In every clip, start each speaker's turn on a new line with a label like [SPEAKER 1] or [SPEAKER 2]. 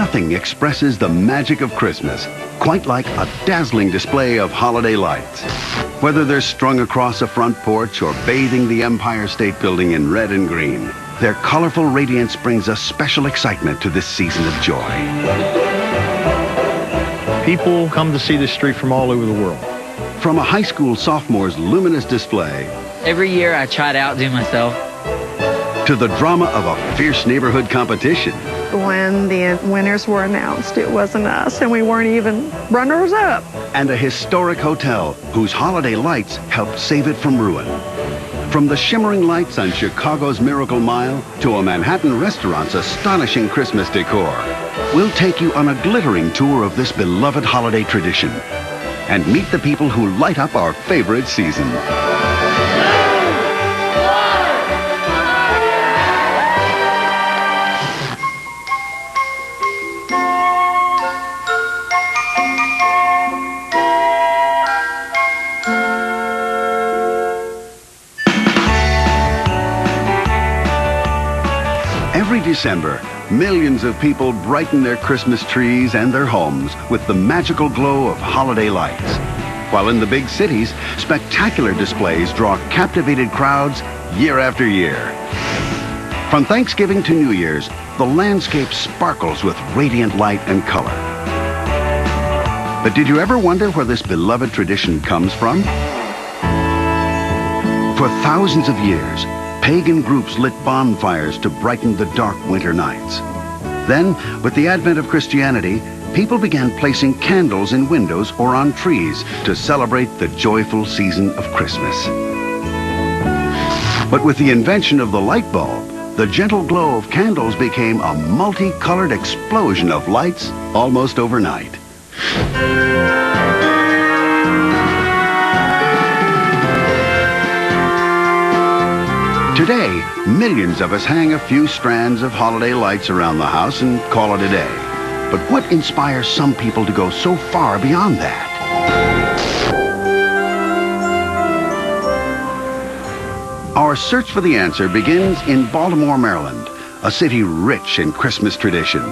[SPEAKER 1] Nothing expresses the magic of Christmas quite like a dazzling display of holiday lights. Whether they're strung across a front porch or bathing the Empire State Building in red and green, their colorful radiance brings a special excitement to this season of joy.
[SPEAKER 2] People come to see this tree from all over the world.
[SPEAKER 1] From a high school sophomore's luminous display,
[SPEAKER 3] every year I try to outdo myself,
[SPEAKER 1] to the drama of a fierce neighborhood competition.
[SPEAKER 4] When the winners were announced, it wasn't us, and we weren't even runners-up.
[SPEAKER 1] And a historic hotel whose holiday lights helped save it from ruin. From the shimmering lights on Chicago's Miracle Mile to a Manhattan restaurant's astonishing Christmas decor, we'll take you on a glittering tour of this beloved holiday tradition and meet the people who light up our favorite season. Every December, millions of people brighten their Christmas trees and their homes with the magical glow of holiday lights. While in the big cities, spectacular displays draw captivated crowds year after year. From Thanksgiving to New Year's, the landscape sparkles with radiant light and color. But did you ever wonder where this beloved tradition comes from? For thousands of years, pagan groups lit bonfires to brighten the dark winter nights. Then, with the advent of Christianity, people began placing candles in windows or on trees to celebrate the joyful season of Christmas. But with the invention of the light bulb, the gentle glow of candles became a multicolored explosion of lights almost overnight. Today, millions of us hang a few strands of holiday lights around the house and call it a day. But what inspires some people to go so far beyond that? Our search for the answer begins in Baltimore, Maryland, a city rich in Christmas tradition.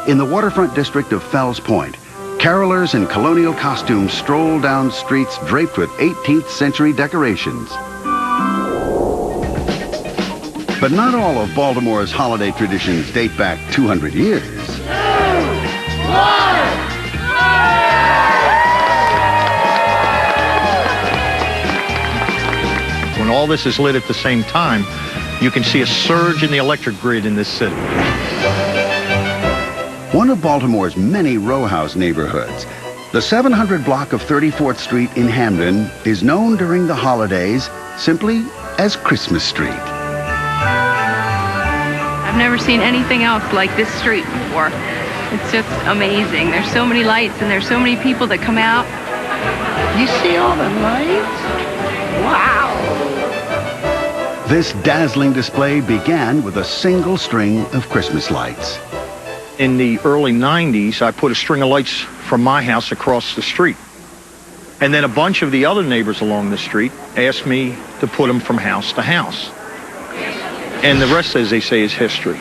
[SPEAKER 1] In the waterfront district of Fells Point, carolers in colonial costumes stroll down streets draped with 18th century decorations. But not all of Baltimore's holiday traditions date back 200 years. 2, 1,
[SPEAKER 2] When all this is lit at the same time, you can see a surge in the electric grid in this city.
[SPEAKER 1] One of Baltimore's many row house neighborhoods, the 700 block of 34th Street in Hamden is known during the holidays simply as Christmas Street.
[SPEAKER 5] I've never seen anything else like this street before. It's just amazing. There's so many lights and there's so many people that come out.
[SPEAKER 6] You see all the lights? Wow!
[SPEAKER 1] This dazzling display began with a single string of Christmas lights.
[SPEAKER 2] In the early 90s, I put a string of lights from my house across the street. And then a bunch of the other neighbors along the street asked me to put them from house to house. And the rest, as they say, is history.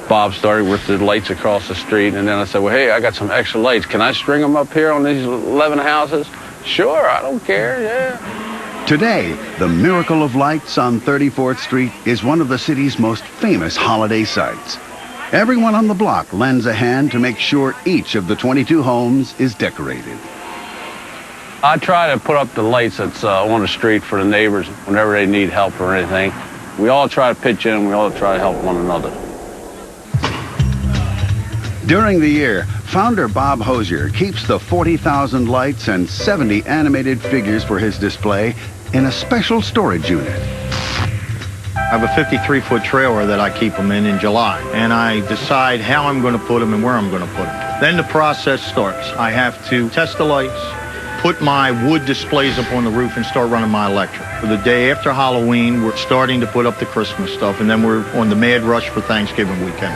[SPEAKER 7] Bob started with the lights across the street, and then I said, well, hey, I got some extra lights. Can I string them up here on these 11 houses? Sure, I don't care, yeah.
[SPEAKER 1] Today, the miracle of lights on 34th Street is one of the city's most famous holiday sights. Everyone on the block lends a hand to make sure each of the 22 homes is decorated.
[SPEAKER 7] I try to put up the lights that's on the street for the neighbors whenever they need help or anything. We all try to pitch in, we all try to help one another.
[SPEAKER 1] During the year, founder Bob Hosier keeps the 40,000 lights and 70 animated figures for his display in a special storage unit.
[SPEAKER 2] I have a 53-foot trailer that I keep them in July, and I decide how I'm going to put them and where I'm going to put them. Then the process starts. I have to test the lights, put my wood displays up on the roof, and start running my electric. For the day after Halloween, we're starting to put up the Christmas stuff, and then we're on the mad rush for Thanksgiving weekend.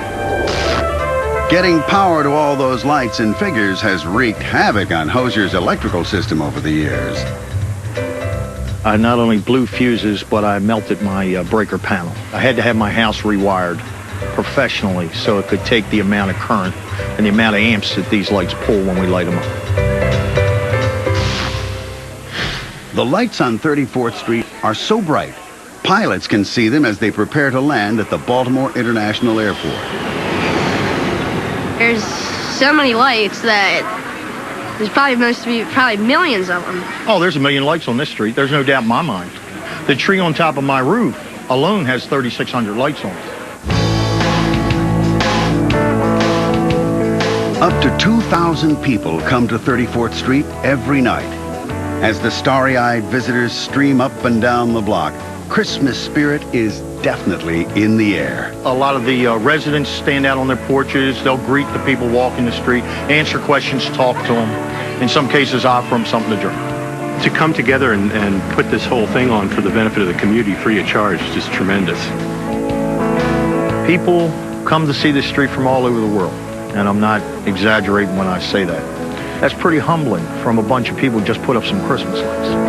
[SPEAKER 1] Getting power to all those lights and figures has wreaked havoc on Hosier's electrical system over the years.
[SPEAKER 2] I not only blew fuses, but I melted my breaker panel. I had to have my house rewired professionally so it could take the amount of current and the amount of amps that these lights pull when we light them up.
[SPEAKER 1] The lights on 34th Street are so bright, pilots can see them as they prepare to land at the Baltimore International Airport.
[SPEAKER 8] There's so many lights that there's probably millions of them.
[SPEAKER 2] Oh, there's a million lights on this street. There's no doubt in my mind. The tree on top of my roof alone has 3,600 lights on it.
[SPEAKER 1] Up to 2,000 people come to 34th Street every night. As the starry-eyed visitors stream up and down the block, Christmas spirit is definitely in the air.
[SPEAKER 2] A lot of the residents stand out on their porches. They'll greet the people walking the street, answer questions, talk to them. In some cases, offer them something to drink.
[SPEAKER 9] To come together and put this whole thing on for the benefit of the community free of charge is just tremendous.
[SPEAKER 2] People come to see this street from all over the world, and I'm not exaggerating when I say that. That's pretty humbling from a bunch of people who just put up some Christmas lights.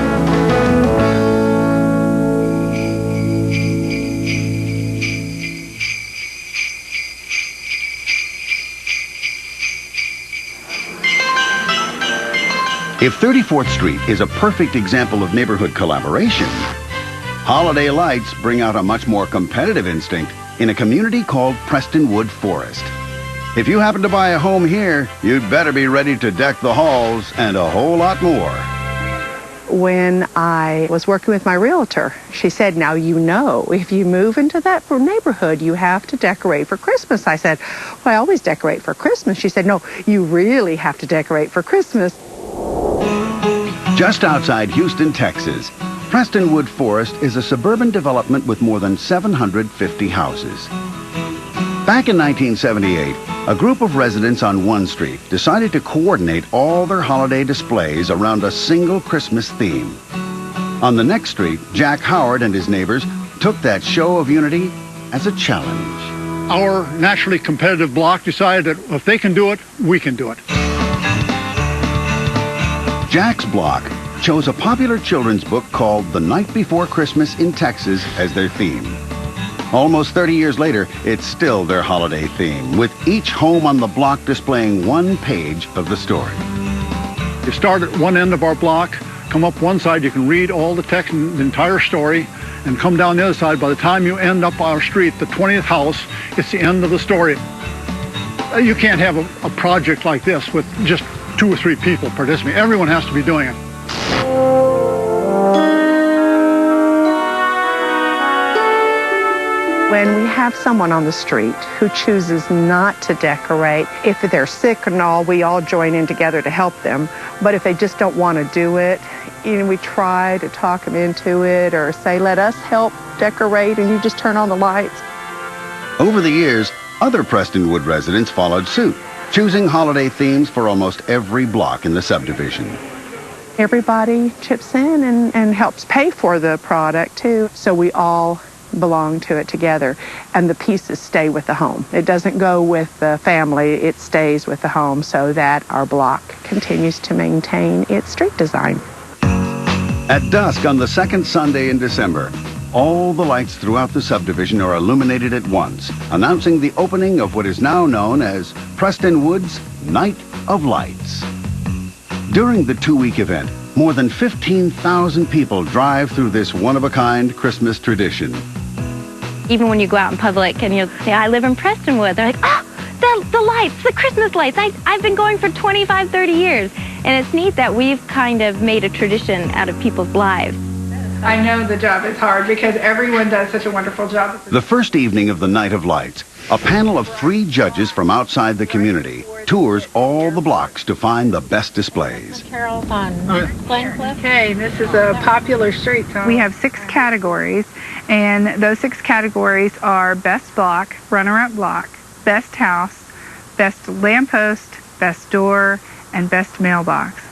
[SPEAKER 1] If 34th Street is a perfect example of neighborhood collaboration, holiday lights bring out a much more competitive instinct in a community called Prestonwood Forest. If you happen to buy a home here, you'd better be ready to deck the halls and a whole lot more.
[SPEAKER 4] When I was working with my realtor, she said, now you know, if you move into that neighborhood, you have to decorate for Christmas. I said, well, I always decorate for Christmas. She said, no, you really have to decorate for Christmas.
[SPEAKER 1] Just outside Houston, Texas, Prestonwood Forest is a suburban development with more than 750 houses. Back in 1978, a group of residents on one street decided to coordinate all their holiday displays around a single Christmas theme. On the next street, Jack Howard and his neighbors took that show of unity as a challenge.
[SPEAKER 10] Our naturally competitive block decided that if they can do it, we can do it.
[SPEAKER 1] Jack's block chose a popular children's book called The Night Before Christmas in Texas as their theme. Almost 30 years later, it's still their holiday theme, with each home on the block displaying one page of the story.
[SPEAKER 10] You start at one end of our block, come up one side, you can read all the text and the entire story, and come down the other side. By the time you end up our street, the 20th house, it's the end of the story. You can't have a project like this with just 2 or 3 people participating. Everyone has to be doing it.
[SPEAKER 4] When we have someone on the street who chooses not to decorate, if they're sick and all, we all join in together to help them. But if they just don't want to do it, we try to talk them into it or say, let us help decorate and you just turn on the lights.
[SPEAKER 1] Over the years, other Prestonwood residents followed suit, choosing holiday themes for almost every block in the subdivision.
[SPEAKER 4] Everybody chips in and helps pay for the product too, so we all belong to it together, and the pieces stay with the home. It doesn't go with the family, it stays with the home so that our block continues to maintain its street design.
[SPEAKER 1] At dusk on the second Sunday in December, all the lights throughout the subdivision are illuminated at once, announcing the opening of what is now known as Prestonwood's Night of Lights. During the 2-week event, more than 15,000 people drive through this one-of-a-kind Christmas tradition.
[SPEAKER 11] Even when you go out in public and you say, I live in Prestonwood, they're like, oh, the lights, the Christmas lights. I've been going for 25, 30 years. And it's neat that we've kind of made a tradition out of people's lives.
[SPEAKER 12] I know the job is hard because everyone does such a wonderful job.
[SPEAKER 1] The first evening of the Night of Lights, a panel of 3 judges from outside the community tours all the blocks to find the best displays.
[SPEAKER 12] Carol's on Glencliff. Okay, this is a popular street. We have 6 categories, and those 6 categories are best block, runner-up block, best house, best lamppost, best door, and best mailbox.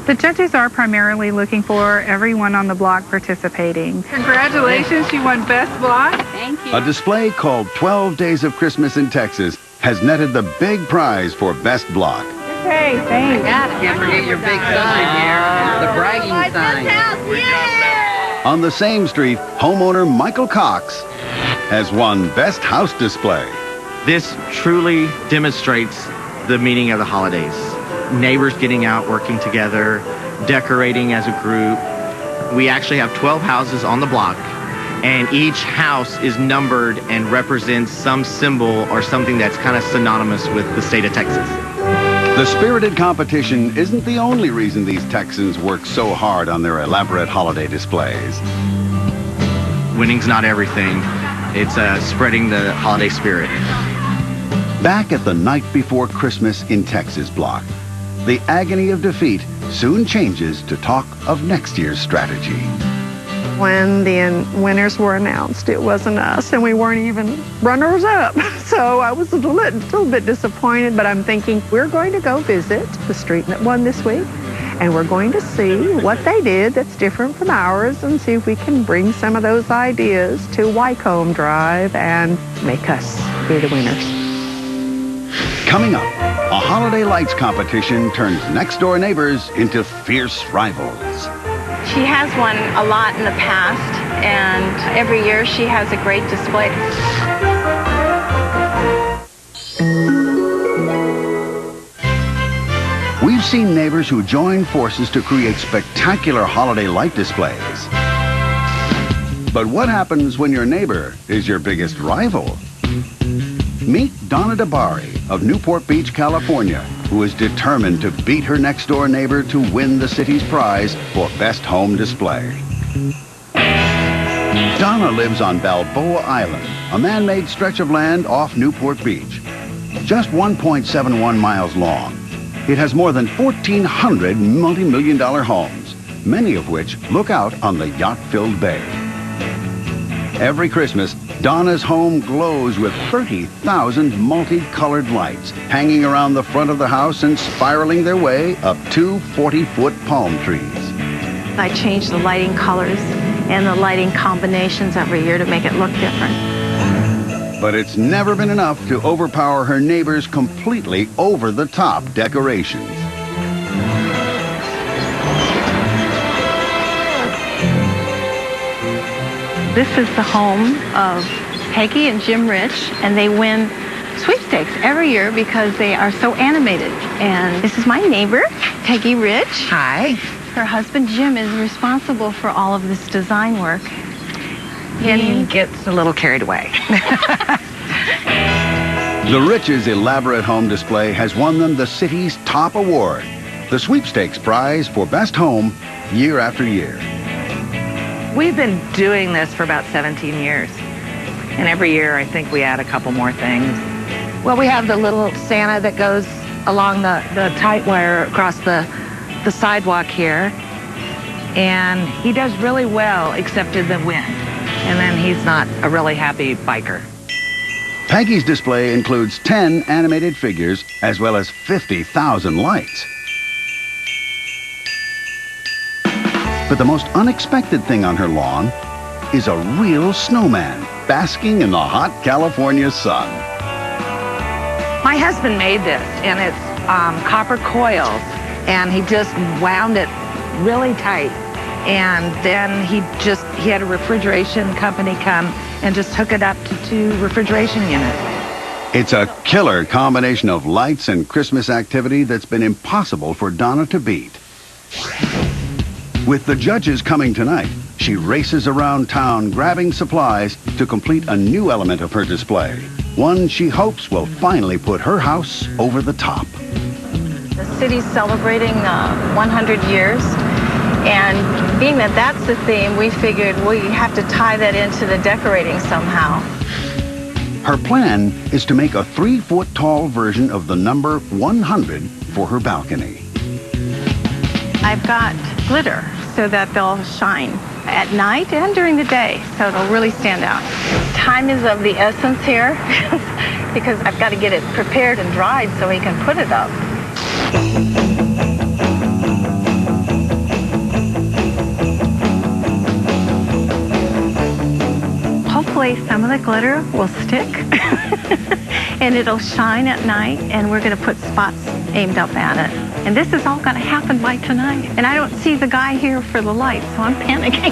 [SPEAKER 12] The judges are primarily looking for everyone on the block participating. Congratulations, you won Best Block.
[SPEAKER 11] Thank you.
[SPEAKER 1] A display called 12 Days of Christmas in Texas has netted the big prize for Best Block.
[SPEAKER 12] Hey, thanks.
[SPEAKER 6] Can't forget your big sign here, the bragging sign.
[SPEAKER 1] On the same street, homeowner Michael Cox has won Best House Display.
[SPEAKER 13] This truly demonstrates the meaning of the holidays. Neighbors getting out, working together, decorating as a group. We actually have 12 houses on the block, and each house is numbered and represents some symbol or something that's kind of synonymous with the state of Texas.
[SPEAKER 1] The spirited competition isn't the only reason these Texans work so hard on their elaborate holiday displays.
[SPEAKER 13] Winning's not everything. It's spreading the holiday spirit.
[SPEAKER 1] Back at the night before Christmas in Texas block, the agony of defeat soon changes to talk of next year's strategy.
[SPEAKER 4] When the winners were announced, it wasn't us, and we weren't even runners-up. So I was a little bit disappointed, but I'm thinking we're going to go visit the street that won this week, and we're going to see what they did that's different from ours and see if we can bring some of those ideas to Wycombe Drive and make us be the winners.
[SPEAKER 1] Coming up, a holiday lights competition turns next-door neighbors into fierce rivals.
[SPEAKER 14] She has won a lot in the past, and every year she has a great display.
[SPEAKER 1] We've seen neighbors who join forces to create spectacular holiday light displays. But what happens when your neighbor is your biggest rival? Meet Donna DeBari of Newport Beach, California, who is determined to beat her next-door neighbor to win the city's prize for Best Home Display. Donna lives on Balboa Island, a man-made stretch of land off Newport Beach. Just 1.71 miles long, it has more than 1,400 multi-million-dollar homes, many of which look out on the yacht-filled bay. Every Christmas, Donna's home glows with 30,000 multicolored lights hanging around the front of the house and spiraling their way up 2 40-foot palm trees.
[SPEAKER 15] I change the lighting colors and the lighting combinations every year to make it look different.
[SPEAKER 1] But it's never been enough to overpower her neighbor's completely over-the-top decorations.
[SPEAKER 15] This is the home of Peggy and Jim Rich, and they win sweepstakes every year because they are so animated. And this is my neighbor, Peggy Rich.
[SPEAKER 16] Hi.
[SPEAKER 15] Her husband, Jim, is responsible for all of this design work.
[SPEAKER 16] He gets a little carried away.
[SPEAKER 1] The Riches' elaborate home display has won them the city's top award, the sweepstakes prize for best home, year after year.
[SPEAKER 16] We've been doing this for about 17 years. And every year, I think we add a couple more things. Well, we have the little Santa that goes along the tight wire across the sidewalk here. And he does really well, except in the wind. And then he's not a really happy biker.
[SPEAKER 1] Peggy's display includes 10 animated figures as well as 50,000 lights. But the most unexpected thing on her lawn is a real snowman basking in the hot California sun.
[SPEAKER 16] My husband made this, and it's copper coils, and he just wound it really tight. And then he had a refrigeration company come and just hook it up to 2 refrigeration units.
[SPEAKER 1] It's a killer combination of lights and Christmas activity that's been impossible for Donna to beat. With the judges coming tonight, she races around town grabbing supplies to complete a new element of her display, one she hopes will finally put her house over the top.
[SPEAKER 14] The city's celebrating 100 years, and being that that's the theme, we figured we have to tie that into the decorating somehow.
[SPEAKER 1] Her plan is to make a 3-foot-tall version of the number 100 for her balcony.
[SPEAKER 15] I've got glitter so that they'll shine at night and during the day, so it'll really stand out.
[SPEAKER 14] Time is of the essence here because I've got to get it prepared and dried so we can put it up.
[SPEAKER 15] Hopefully some of the glitter will stick and it'll shine at night, and we're going to put spots aimed up at it. And this is all going to happen by tonight. And I don't see the guy here for the lights, so I'm panicking.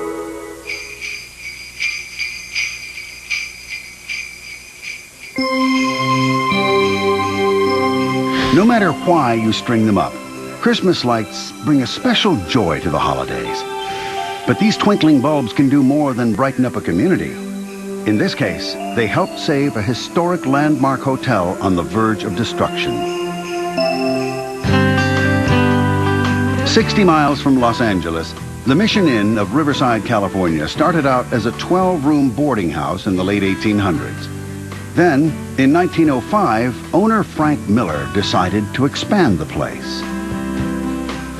[SPEAKER 1] why you string them up. Christmas lights bring a special joy to the holidays. But these twinkling bulbs can do more than brighten up a community. In this case, they helped save a historic landmark hotel on the verge of destruction. 60 miles from Los Angeles, the Mission Inn of Riverside, California started out as a 12-room boarding house in the late 1800s. Then, in 1905, owner Frank Miller decided to expand the place.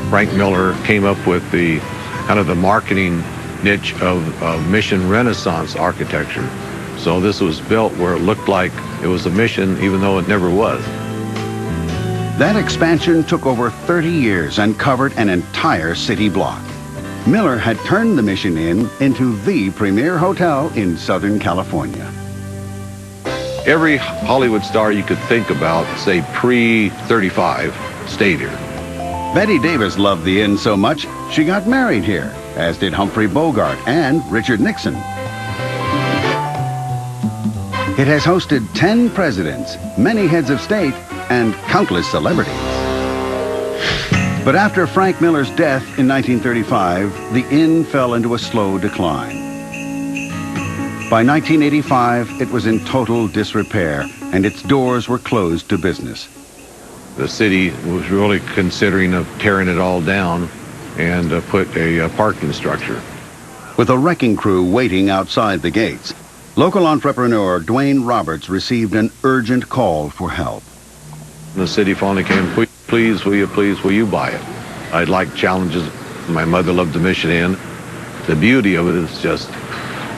[SPEAKER 17] Frank Miller came up with the kind of the marketing niche of mission Renaissance architecture. So this was built where it looked like it was a mission, even though it never was.
[SPEAKER 1] That expansion took over 30 years and covered an entire city block. Miller had turned the Mission Inn into the premier hotel in Southern California.
[SPEAKER 17] Every Hollywood star you could think about, say pre-35, stayed here.
[SPEAKER 1] Betty Davis loved the inn so much, she got married here, as did Humphrey Bogart and Richard Nixon. It has hosted 10 presidents, many heads of state, and countless celebrities. But after Frank Miller's death in 1935, the inn fell into a slow decline. By 1985, it was in total disrepair, and its doors were closed to business.
[SPEAKER 17] The city was really considering of tearing it all down and put a parking structure.
[SPEAKER 1] With a wrecking crew waiting outside the gates, local entrepreneur Dwayne Roberts received an urgent call for help.
[SPEAKER 17] The city finally came, please, will you buy it? I'd like challenges. My mother loved the Mission Inn. The beauty of it is just,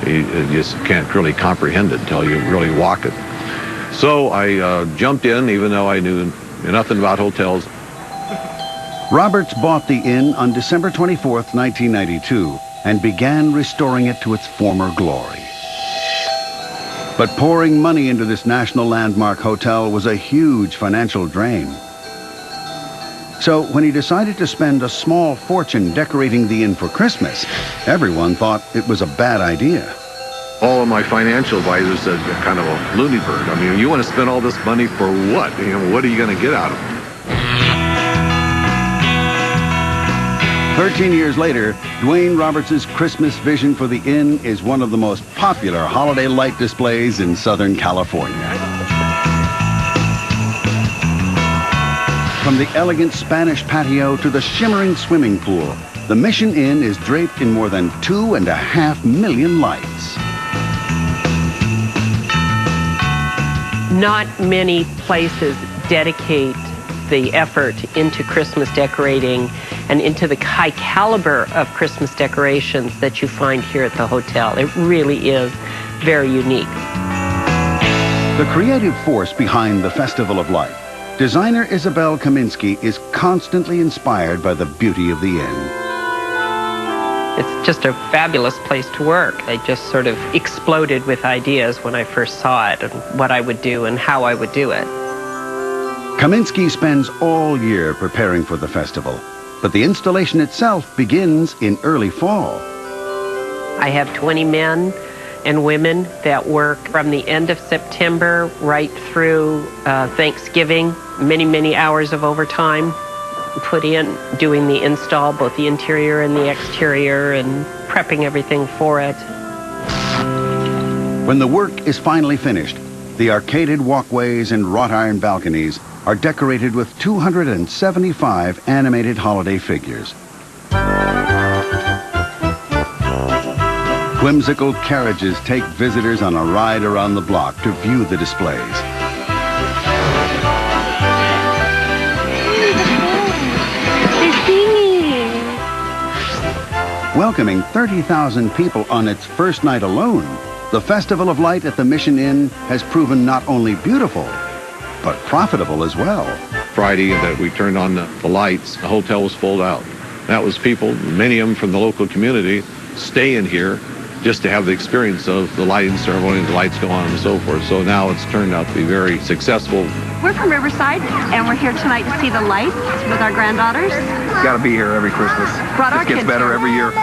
[SPEAKER 17] you just can't really comprehend it until you really walk it. So I jumped in, even though I knew nothing about hotels.
[SPEAKER 1] Roberts bought the inn on December 24th, 1992, and began restoring it to its former glory. But pouring money into this national landmark hotel was a huge financial drain. So when he decided to spend a small fortune decorating the inn for Christmas, everyone thought it was a bad idea.
[SPEAKER 17] All of my financial advisors said, you're kind of a loony bird. I mean, you want to spend all this money for what? You know, what are you going to get out of it?
[SPEAKER 1] 13 years later, Dwayne Roberts' Christmas vision for the inn is one of the most popular holiday light displays in Southern California. From the elegant Spanish patio to the shimmering swimming pool, the Mission Inn is draped in more than 2.5 million lights.
[SPEAKER 18] Not many places dedicate the effort into Christmas decorating and into the high caliber of Christmas decorations that you find here at the hotel. It really is very unique.
[SPEAKER 1] The creative force behind the Festival of Light, designer Isabel Kaminsky, is constantly inspired by the beauty of the inn.
[SPEAKER 18] It's just a fabulous place to work. I just sort of exploded with ideas when I first saw it and what I would do and how I would do it.
[SPEAKER 1] Kaminsky spends all year preparing for the festival, but the installation itself begins in early fall.
[SPEAKER 18] I have 20 men and women that work from the end of September right through Thanksgiving, many hours of overtime put in doing the install, both the interior and the exterior, and prepping everything for it.
[SPEAKER 1] When the work is finally finished, the arcaded walkways and wrought iron balconies are decorated with 275 animated holiday figures. Whimsical carriages take visitors on a ride around the block to view the displays. Welcoming 30,000 people on its first night alone, the Festival of Light at the Mission Inn has proven not only beautiful, but profitable as well.
[SPEAKER 17] Friday that we turned on the lights, the hotel was full out. That was people, many of them from the local community, staying here just to have the experience of the lighting ceremony, the lights go on and so forth. So now it's turned out to be very successful.
[SPEAKER 19] We're from Riverside, and we're here tonight to see the lights with our granddaughters.
[SPEAKER 20] Got to be here every Christmas. It gets better every year.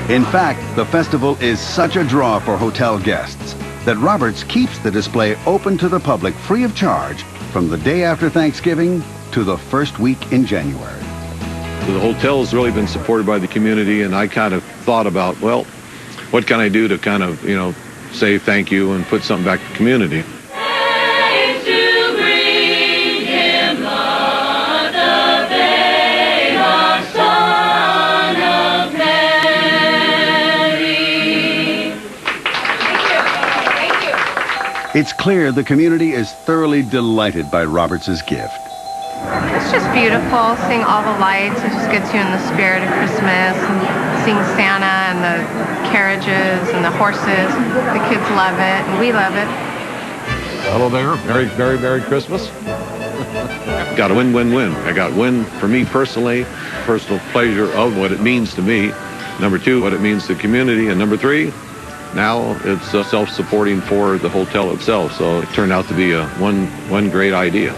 [SPEAKER 1] In fact, the festival is such a draw for hotel guests that Roberts keeps the display open to the public free of charge from the day after Thanksgiving to the first week in January.
[SPEAKER 17] The hotel's really been supported by the community, and I kind of thought about, well, what can I do to kind of, say thank you and put something back to the community.
[SPEAKER 1] It's clear the community is thoroughly delighted by Roberts' gift.
[SPEAKER 5] It's just beautiful, seeing all the lights. It just gets you in the spirit of Christmas, and seeing Santa and the carriages and the horses. The kids love it, and we love it.
[SPEAKER 17] Hello there. Merry Christmas. Got a win-win-win. I got win for me personally, personal pleasure of what it means to me. Number two, what it means to the community. And number three, now it's self-supporting for the hotel itself. So it turned out to be one great idea.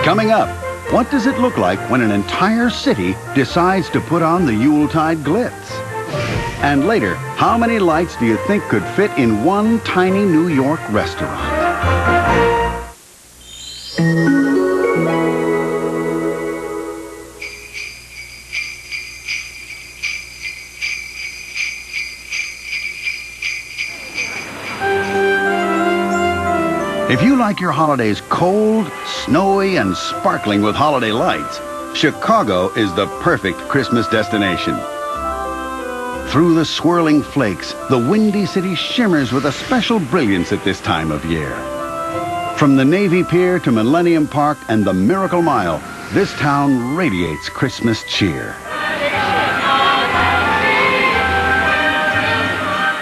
[SPEAKER 1] Coming up, what does it look like when an entire city decides to put on the Yuletide glitz? And later, how many lights do you think could fit in one tiny New York restaurant? If you like your holidays cold, snowy, and sparkling with holiday lights, Chicago is the perfect Christmas destination. Through the swirling flakes, the windy city shimmers with a special brilliance at this time of year. From the Navy Pier to Millennium Park and the Miracle Mile, this town radiates Christmas cheer.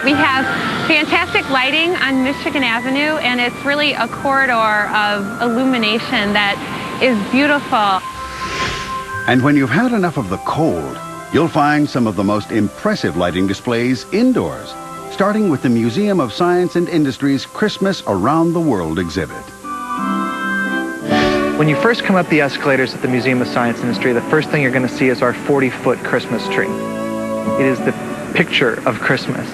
[SPEAKER 7] We have fantastic lighting on Michigan Avenue, and it's really a corridor of illumination that is beautiful.
[SPEAKER 1] And when you've had enough of the cold, you'll find some of the most impressive lighting displays indoors, starting with the Museum of Science and Industry's Christmas Around the World exhibit.
[SPEAKER 21] When you first come up the escalators at the Museum of Science and Industry, the first thing you're going to see is our 40-foot Christmas tree. It is the picture of Christmas.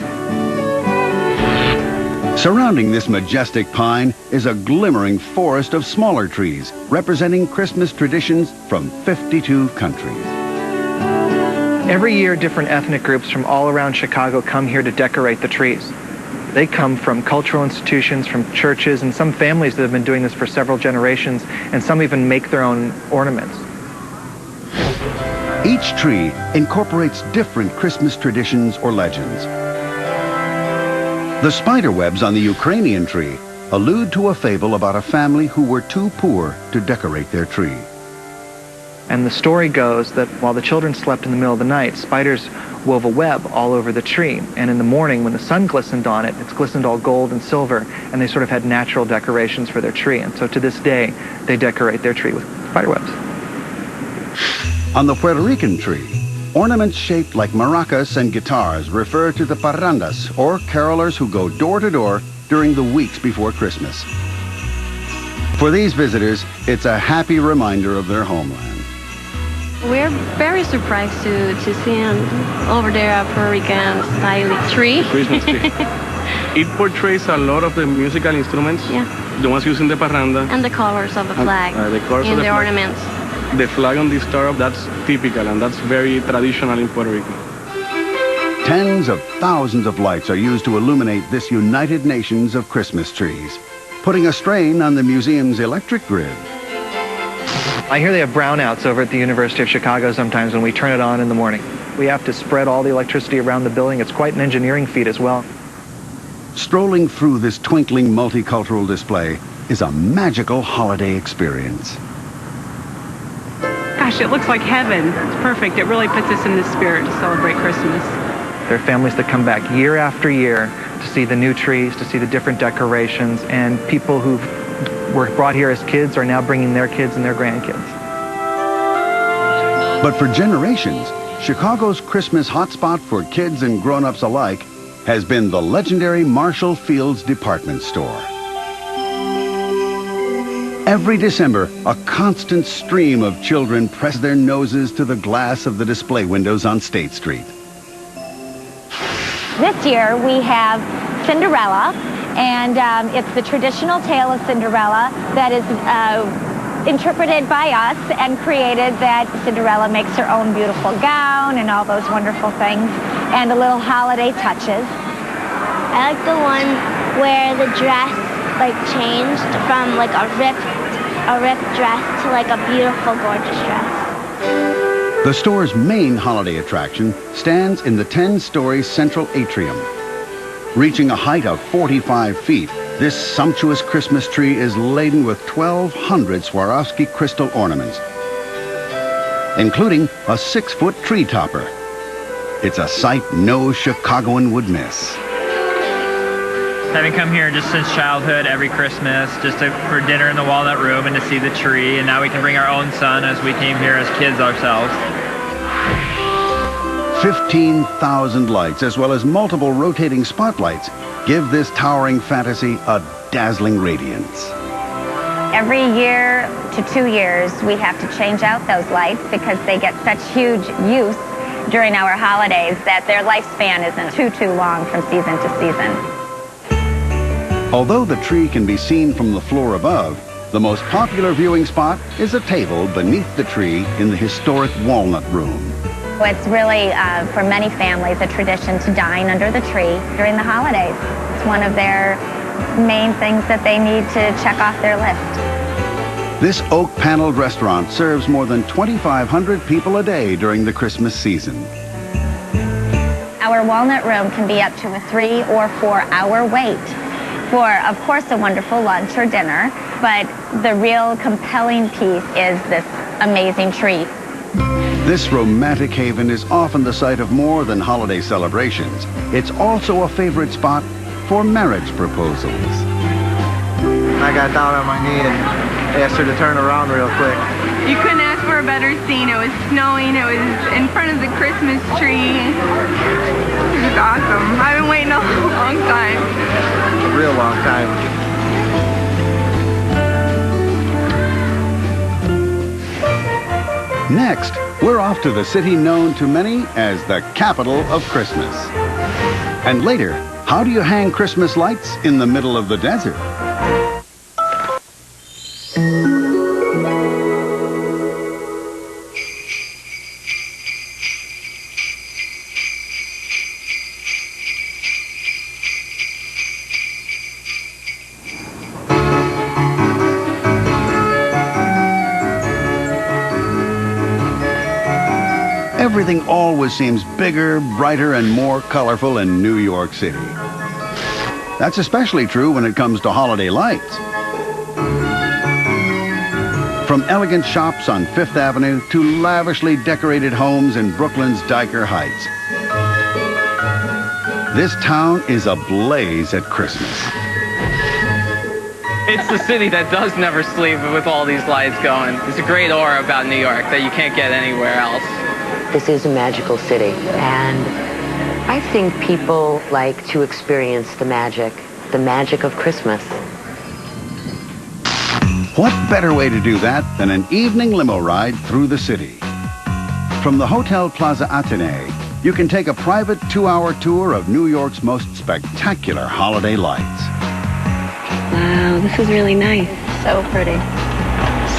[SPEAKER 1] Surrounding this majestic pine is a glimmering forest of smaller trees representing Christmas traditions from 52 countries.
[SPEAKER 21] Every year, different ethnic groups from all around Chicago come here to decorate the trees. They come from cultural institutions, from churches, and some families that have been doing this for several generations, and some even make their own ornaments.
[SPEAKER 1] Each tree incorporates different Christmas traditions or legends. The spider webs on the Ukrainian tree allude to a fable about a family who were too poor to decorate their tree.
[SPEAKER 21] And the story goes that while the children slept in the middle of the night, spiders wove a web all over the tree. And in the morning, when the sun glistened on it, it's glistened all gold and silver, and they sort of had natural decorations for their tree. And so to this day, they decorate their tree with spider webs.
[SPEAKER 1] On the Puerto Rican tree, ornaments shaped like maracas and guitars refer to the parrandas, or carolers who go door to door during the weeks before Christmas. For these visitors, it's a happy reminder of their homeland.
[SPEAKER 8] We're very surprised to see him over there at Puerto Rican style tree.
[SPEAKER 22] Christmas tree. It portrays a lot of the musical instruments, the ones used in the parranda.
[SPEAKER 8] And the colors of the flag
[SPEAKER 22] the colors
[SPEAKER 8] in
[SPEAKER 22] of
[SPEAKER 8] the
[SPEAKER 22] flag.
[SPEAKER 8] ornaments.
[SPEAKER 22] The flag on this star, that's typical, and that's very traditional in Puerto Rico.
[SPEAKER 1] Tens of thousands of lights are used to illuminate this United Nations of Christmas trees, putting a strain on the museum's electric grid.
[SPEAKER 21] I hear they have brownouts over at the University of Chicago sometimes when we turn it on in the morning. We have to spread all the electricity around the building. It's quite an engineering feat as well.
[SPEAKER 1] Strolling through this twinkling multicultural display is a magical holiday experience.
[SPEAKER 23] Gosh, it looks like heaven. It's perfect. It really puts us in the spirit to celebrate Christmas.
[SPEAKER 21] There are families that come back year after year to see the new trees, to see the different decorations, and people who were brought here as kids are now bringing their kids and their grandkids.
[SPEAKER 1] But for generations, Chicago's Christmas hotspot for kids and grown-ups alike has been the legendary Marshall Field's department store. Every December, a constant stream of children press their noses to the glass of the display windows on State Street.
[SPEAKER 11] This year we have Cinderella, And it's the traditional tale of Cinderella that is interpreted by us and created, that Cinderella makes her own beautiful gown and all those wonderful things, and the little holiday touches.
[SPEAKER 2] I like the one where the dress like changed from like a ripped dress to like a beautiful, gorgeous dress.
[SPEAKER 1] The store's main holiday attraction stands in the 10-story central atrium. Reaching a height of 45 feet, this sumptuous Christmas tree is laden with 1,200 Swarovski crystal ornaments, including a 6-foot tree topper. It's a sight no Chicagoan would miss.
[SPEAKER 9] Having come here just since childhood, every Christmas, just for dinner in the Walnut Room and to see the tree, and now we can bring our own son as we came here as kids ourselves.
[SPEAKER 1] 15,000 lights, as well as multiple rotating spotlights, give this towering fantasy a dazzling radiance.
[SPEAKER 11] Every year to 2 years, we have to change out those lights because they get such huge use during our holidays that their lifespan isn't too long from season to season.
[SPEAKER 1] Although the tree can be seen from the floor above, the most popular viewing spot is a table beneath the tree in the historic Walnut Room.
[SPEAKER 11] It's really, for many families, a tradition to dine under the tree during the holidays. It's one of their main things that they need to check off their list.
[SPEAKER 1] This oak-paneled restaurant serves more than 2,500 people a day during the Christmas season.
[SPEAKER 11] Our Walnut Room can be up to a 3 or 4 hour wait for, of course, a wonderful lunch or dinner, but the real compelling piece is this amazing tree.
[SPEAKER 1] This romantic haven is often the site of more than holiday celebrations. It's also a favorite spot for marriage proposals.
[SPEAKER 10] I got down on my knee and asked her to turn around real quick.
[SPEAKER 5] You couldn't ask for a better scene. It was snowing. It was in front of the Christmas tree. It was awesome. I've been waiting a long time.
[SPEAKER 10] A real long time.
[SPEAKER 1] Next, we're off to the city known to many as the capital of Christmas. And later, how do you hang Christmas lights in the middle of the desert? Everything always seems bigger, brighter, and more colorful in New York City. That's especially true when it comes to holiday lights. From elegant shops on Fifth Avenue to lavishly decorated homes in Brooklyn's Dyker Heights, this town is ablaze at Christmas.
[SPEAKER 12] It's the city that does never sleep with all these lights going. There's a great aura about New York that you can't get anywhere else.
[SPEAKER 13] This is a magical city, and I think people like to experience the magic of Christmas.
[SPEAKER 1] What better way to do that than an evening limo ride through the city? From the Hotel Plaza Athénée, you can take a private 2-hour tour of New York's most spectacular holiday lights.
[SPEAKER 11] Wow, this is really nice. So pretty.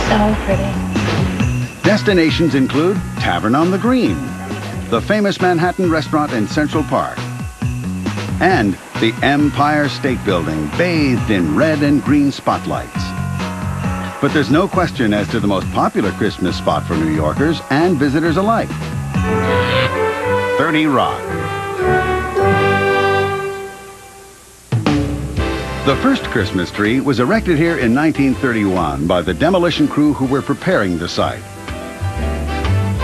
[SPEAKER 11] So pretty.
[SPEAKER 1] Destinations include Tavern on the Green, the famous Manhattan restaurant in Central Park, and the Empire State Building, bathed in red and green spotlights. But there's no question as to the most popular Christmas spot for New Yorkers and visitors alike: 30 Rock. The first Christmas tree was erected here in 1931 by the demolition crew who were preparing the site.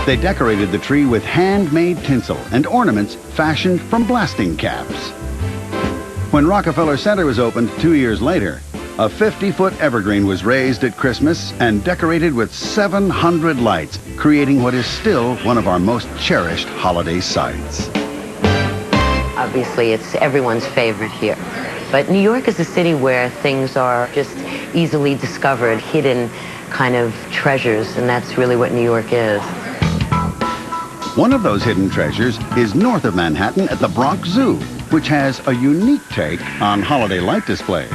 [SPEAKER 1] They decorated the tree with handmade tinsel and ornaments fashioned from blasting caps. When Rockefeller Center was opened 2 years later, a 50-foot evergreen was raised at Christmas and decorated with 700 lights, creating what is still one of our most cherished holiday sites.
[SPEAKER 13] Obviously, it's everyone's favorite here. But New York is a city where things are just easily discovered, hidden kind of treasures, and that's really what New York is.
[SPEAKER 1] One of those hidden treasures is north of Manhattan at the Bronx Zoo, which has a unique take on holiday light displays.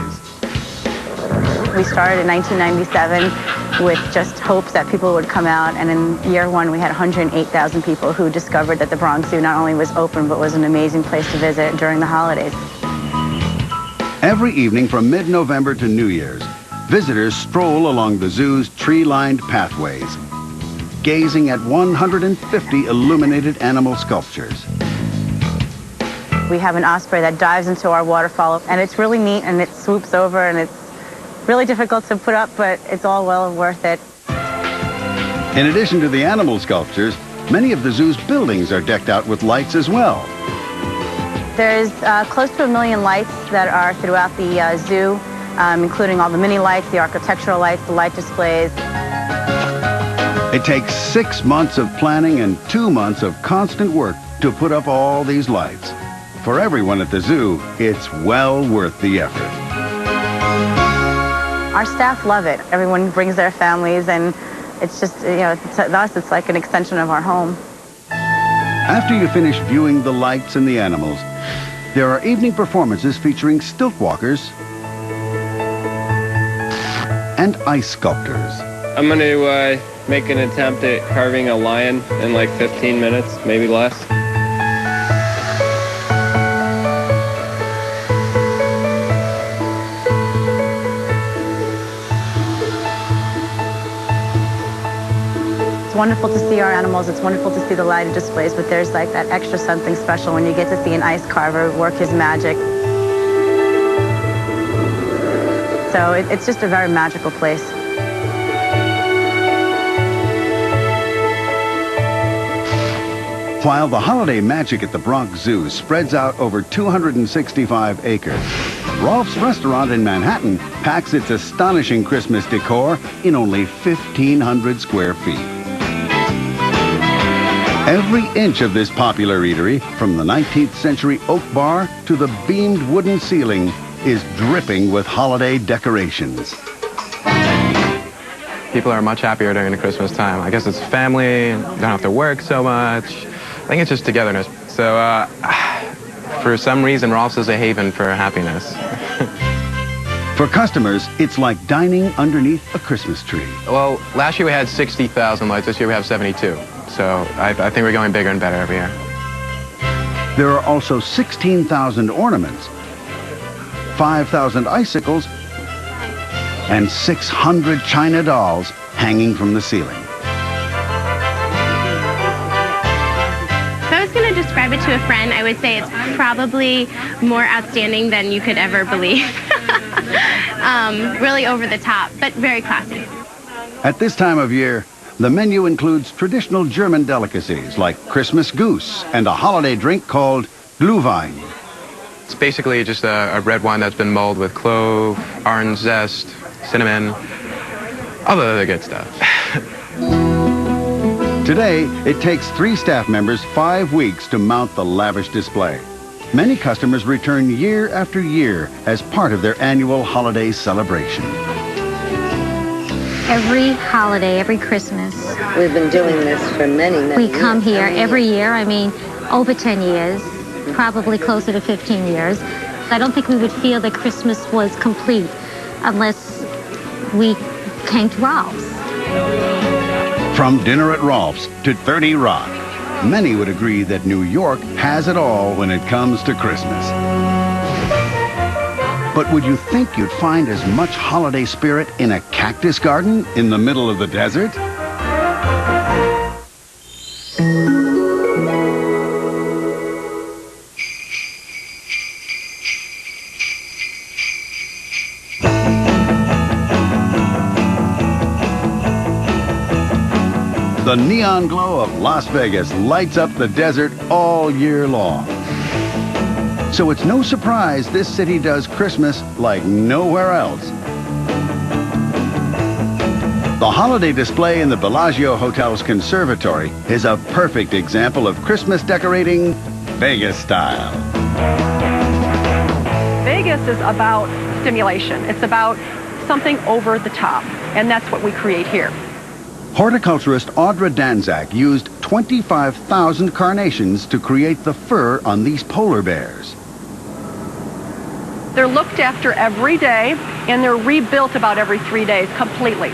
[SPEAKER 4] We started in 1997 with just hopes that people would come out, and in year one we had 108,000 people who discovered that the Bronx Zoo not only was open but was an amazing place to visit during the holidays.
[SPEAKER 1] Every evening from mid-November to New Year's, visitors stroll along the zoo's tree-lined pathways, gazing at 150 illuminated animal sculptures.
[SPEAKER 4] We have an osprey that dives into our waterfall, and it's really neat, and it swoops over, and it's really difficult to put up, but it's all well worth it.
[SPEAKER 1] In addition to the animal sculptures, many of the zoo's buildings are decked out with lights as well.
[SPEAKER 4] There's close to 1 million lights that are throughout the zoo, including all the mini lights, the architectural lights, the light displays.
[SPEAKER 1] It takes 6 months of planning and 2 months of constant work to put up all these lights. For everyone at the zoo, it's well worth the effort.
[SPEAKER 4] Our staff love it. Everyone brings their families, and it's just, to us, it's like an extension of our home.
[SPEAKER 1] After you finish viewing the lights and the animals, there are evening performances featuring stilt walkers and ice sculptors.
[SPEAKER 6] I'm going to make an attempt at carving a lion in like 15 minutes, maybe less.
[SPEAKER 4] It's wonderful to see our animals, it's wonderful to see the lighted displays, but there's like that extra something special when you get to see an ice carver work his magic. So it's just a very magical place.
[SPEAKER 1] While the holiday magic at the Bronx Zoo spreads out over 265 acres, Rolf's restaurant in Manhattan packs its astonishing Christmas decor in only 1,500 square feet. Every inch of this popular eatery, from the 19th century oak bar to the beamed wooden ceiling, is dripping with holiday decorations.
[SPEAKER 14] People are much happier during the Christmas time. I guess it's family, don't have to work so much. I think it's just togetherness. So for some reason, Rolf's is a haven for happiness.
[SPEAKER 1] For customers, it's like dining underneath a Christmas tree.
[SPEAKER 14] Well, last year we had 60,000 lights. This year we have 72. So I think we're going bigger and better every year.
[SPEAKER 1] There are also 16,000 ornaments, 5,000 icicles, and 600 china dolls hanging from the ceiling.
[SPEAKER 16] If I was going to describe it to a friend, I would say it's probably more outstanding than you could ever believe. Really over the top, but very classy.
[SPEAKER 1] At this time of year, the menu includes traditional German delicacies like Christmas goose and a holiday drink called Glühwein.
[SPEAKER 14] It's basically just a red wine that's been mulled with clove, orange zest, cinnamon, all the other good stuff.
[SPEAKER 1] Today, it takes 3 staff members 5 weeks to mount the lavish display. Many customers return year after year as part of their annual holiday celebration.
[SPEAKER 24] Every holiday, every Christmas.
[SPEAKER 13] We've been doing this for many years.
[SPEAKER 24] We come here every year. I mean, over 10 years, probably closer to 15 years. I don't think we would feel that Christmas was complete unless we came to Rolf's.
[SPEAKER 1] From dinner at Rolf's to 30 Rock, many would agree that New York has it all when it comes to Christmas. But would you think you'd find as much holiday spirit in a cactus garden in the middle of the desert? The neon glow of Las Vegas lights up the desert all year long. So it's no surprise this city does Christmas like nowhere else. The holiday display in the Bellagio Hotel's conservatory is a perfect example of Christmas decorating Vegas style.
[SPEAKER 19] Vegas is about stimulation. It's about something over the top, and that's what we create here.
[SPEAKER 1] Horticulturist Audra Danzak used 25,000 carnations to create the fur on these polar bears.
[SPEAKER 19] They're looked after every day, and they're rebuilt about every 3 days completely.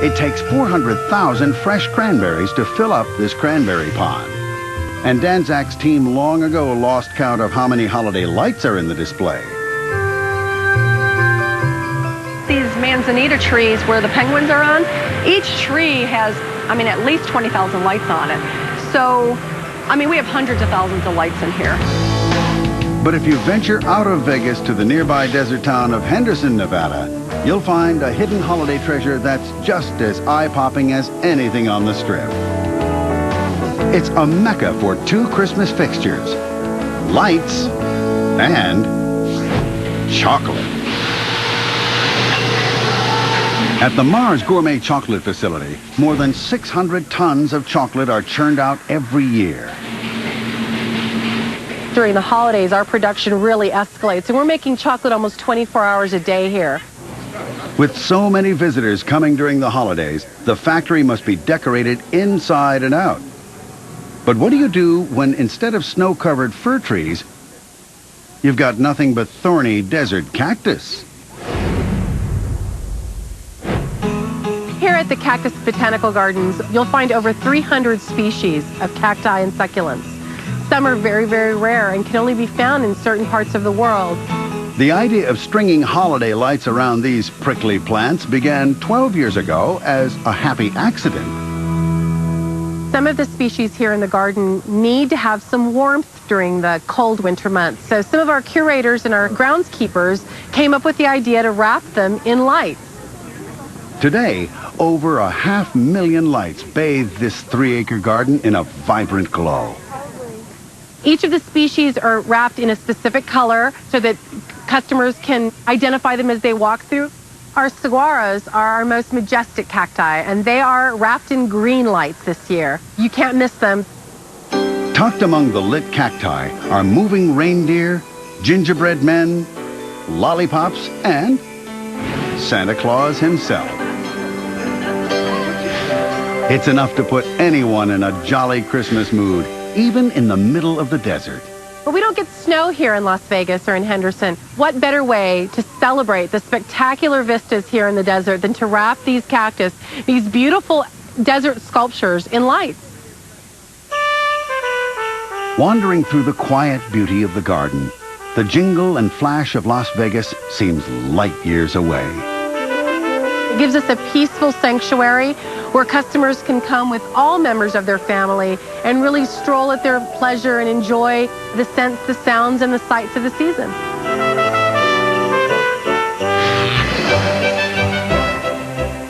[SPEAKER 1] It takes 400,000 fresh cranberries to fill up this cranberry pond. And Danzak's team long ago lost count of how many holiday lights are in the display.
[SPEAKER 19] These manzanita trees where the penguins are on, each tree has, at least 20,000 lights on it. So, we have hundreds of thousands of lights in here.
[SPEAKER 1] But if you venture out of Vegas to the nearby desert town of Henderson, Nevada, you'll find a hidden holiday treasure that's just as eye-popping as anything on the Strip. It's a mecca for two Christmas fixtures, lights and chocolate. At the Mars Gourmet Chocolate Facility, more than 600 tons of chocolate are churned out every year.
[SPEAKER 19] During the holidays, our production really escalates, and we're making chocolate almost 24 hours a day here.
[SPEAKER 1] With so many visitors coming during the holidays, the factory must be decorated inside and out. But what do you do when instead of snow-covered fir trees, you've got nothing but thorny desert cactus?
[SPEAKER 19] Here at the Cactus Botanical Gardens, you'll find over 300 species of cacti and succulents. Some are very, very rare and can only be found in certain parts of the world.
[SPEAKER 1] The idea of stringing holiday lights around these prickly plants began 12 years ago as a happy accident.
[SPEAKER 19] Some of the species here in the garden need to have some warmth during the cold winter months. So some of our curators and our groundskeepers came up with the idea to wrap them in lights.
[SPEAKER 1] Today, over 500,000 lights bathe this 3-acre garden in a vibrant glow.
[SPEAKER 19] Each of the species are wrapped in a specific color so that customers can identify them as they walk through. Our saguaros are our most majestic cacti, and they are wrapped in green lights this year. You can't miss them.
[SPEAKER 1] Tucked among the lit cacti are moving reindeer, gingerbread men, lollipops, and Santa Claus himself. It's enough to put anyone in a jolly Christmas mood, even in the middle of the desert.
[SPEAKER 19] But we don't get snow here in Las Vegas or in Henderson. What better way to celebrate the spectacular vistas here in the desert than to wrap these cactus, these beautiful desert sculptures, in lights?
[SPEAKER 1] Wandering through the quiet beauty of the garden, the jingle and flash of Las Vegas seems light years away.
[SPEAKER 19] It gives us a peaceful sanctuary where customers can come with all members of their family and really stroll at their pleasure and enjoy the scents, the sounds, and the sights of the season.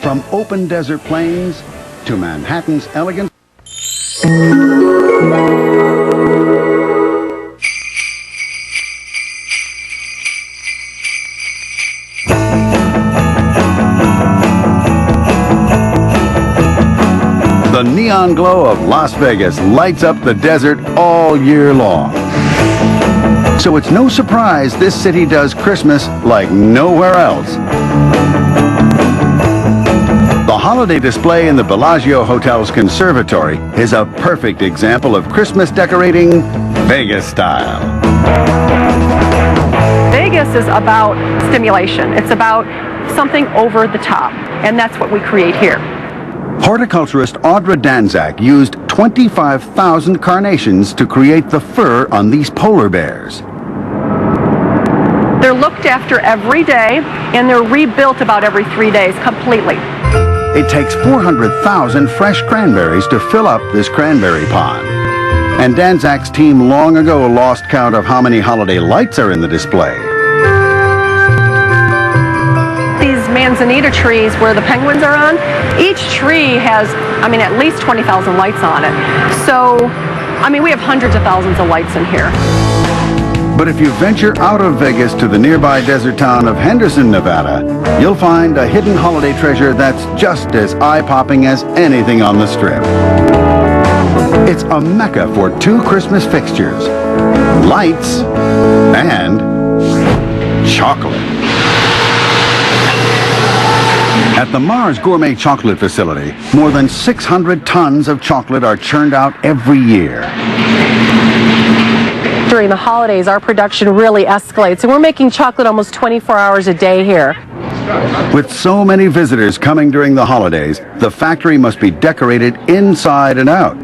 [SPEAKER 1] From open desert plains to Manhattan's elegant the neon glow of Las Vegas lights up the desert all year long. So it's no surprise this city does Christmas like nowhere else. The holiday display in the Bellagio Hotel's conservatory is a perfect example of Christmas decorating Vegas style.
[SPEAKER 19] Vegas is about stimulation. It's about something over the top, and that's what we create here.
[SPEAKER 1] Horticulturist Audra Danzak used 25,000 carnations to create the fur on these polar bears.
[SPEAKER 19] They're looked after every day, and they're rebuilt about every 3 days completely.
[SPEAKER 1] It takes 400,000 fresh cranberries to fill up this cranberry pond. And Danzak's team long ago lost count of how many holiday lights are in the display.
[SPEAKER 19] These manzanita trees where the penguins are on, each tree has, at least 20,000 lights on it. So, we have hundreds of thousands of lights in here.
[SPEAKER 1] But if you venture out of Vegas to the nearby desert town of Henderson, Nevada, you'll find a hidden holiday treasure that's just as eye-popping as anything on the Strip. It's a mecca for two Christmas fixtures, lights and chocolate. At the Mars Gourmet Chocolate Facility, more than 600 tons of chocolate are churned out every year.
[SPEAKER 19] During the holidays, our production really escalates, and we're making chocolate almost 24 hours a day here.
[SPEAKER 1] With so many visitors coming during the holidays, the factory must be decorated inside and out.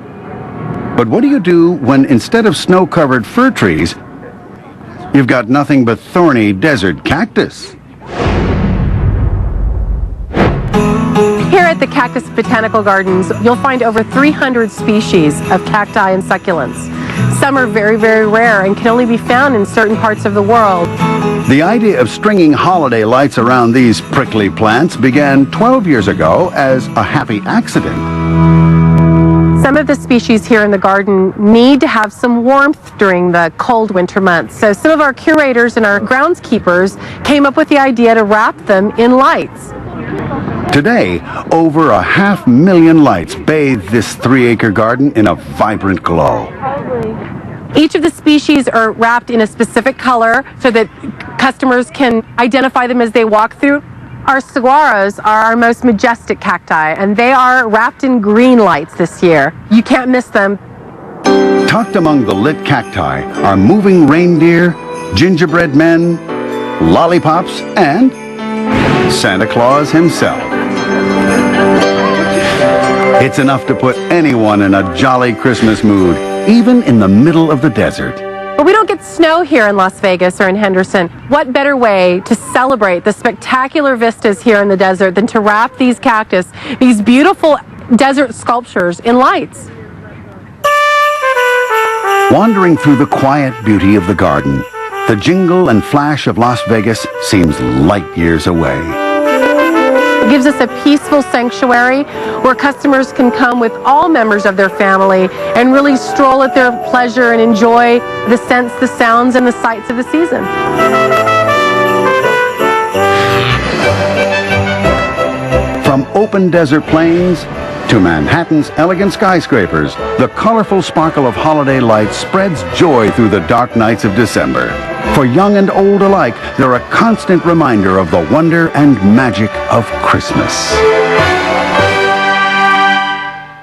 [SPEAKER 1] But what do you do when instead of snow-covered fir trees, you've got nothing but thorny desert cactus?
[SPEAKER 19] Here at the Cactus Botanical Gardens, you'll find over 300 species of cacti and succulents. Some are very, very rare and can only be found in certain parts of the world.
[SPEAKER 1] The idea of stringing holiday lights around these prickly plants began 12 years ago as a happy accident.
[SPEAKER 19] Some of the species here in the garden need to have some warmth during the cold winter months. So some of our curators and our groundskeepers came up with the idea to wrap them in lights.
[SPEAKER 1] Today, over 500,000 lights bathe this 3-acre garden in a vibrant glow.
[SPEAKER 19] Each of the species are wrapped in a specific color so that customers can identify them as they walk through. Our saguaros are our most majestic cacti, and they are wrapped in green lights this year. You can't miss them.
[SPEAKER 1] Tucked among the lit cacti are moving reindeer, gingerbread men, lollipops, and Santa Claus himself. It's enough to put anyone in a jolly Christmas mood, even in the middle of the desert.
[SPEAKER 19] But we don't get snow here in Las Vegas or in Henderson. What better way to celebrate the spectacular vistas here in the desert than to wrap these cactus, these beautiful desert sculptures, in lights?
[SPEAKER 1] Wandering through the quiet beauty of the garden, the jingle and flash of Las Vegas seems light years away.
[SPEAKER 19] It gives us a peaceful sanctuary where customers can come with all members of their family and really stroll at their pleasure and enjoy the scents, the sounds, and the sights of the season.
[SPEAKER 1] From open desert plains to Manhattan's elegant skyscrapers, the colorful sparkle of holiday lights spreads joy through the dark nights of December. For young and old alike, they're a constant reminder of the wonder and magic of Christmas.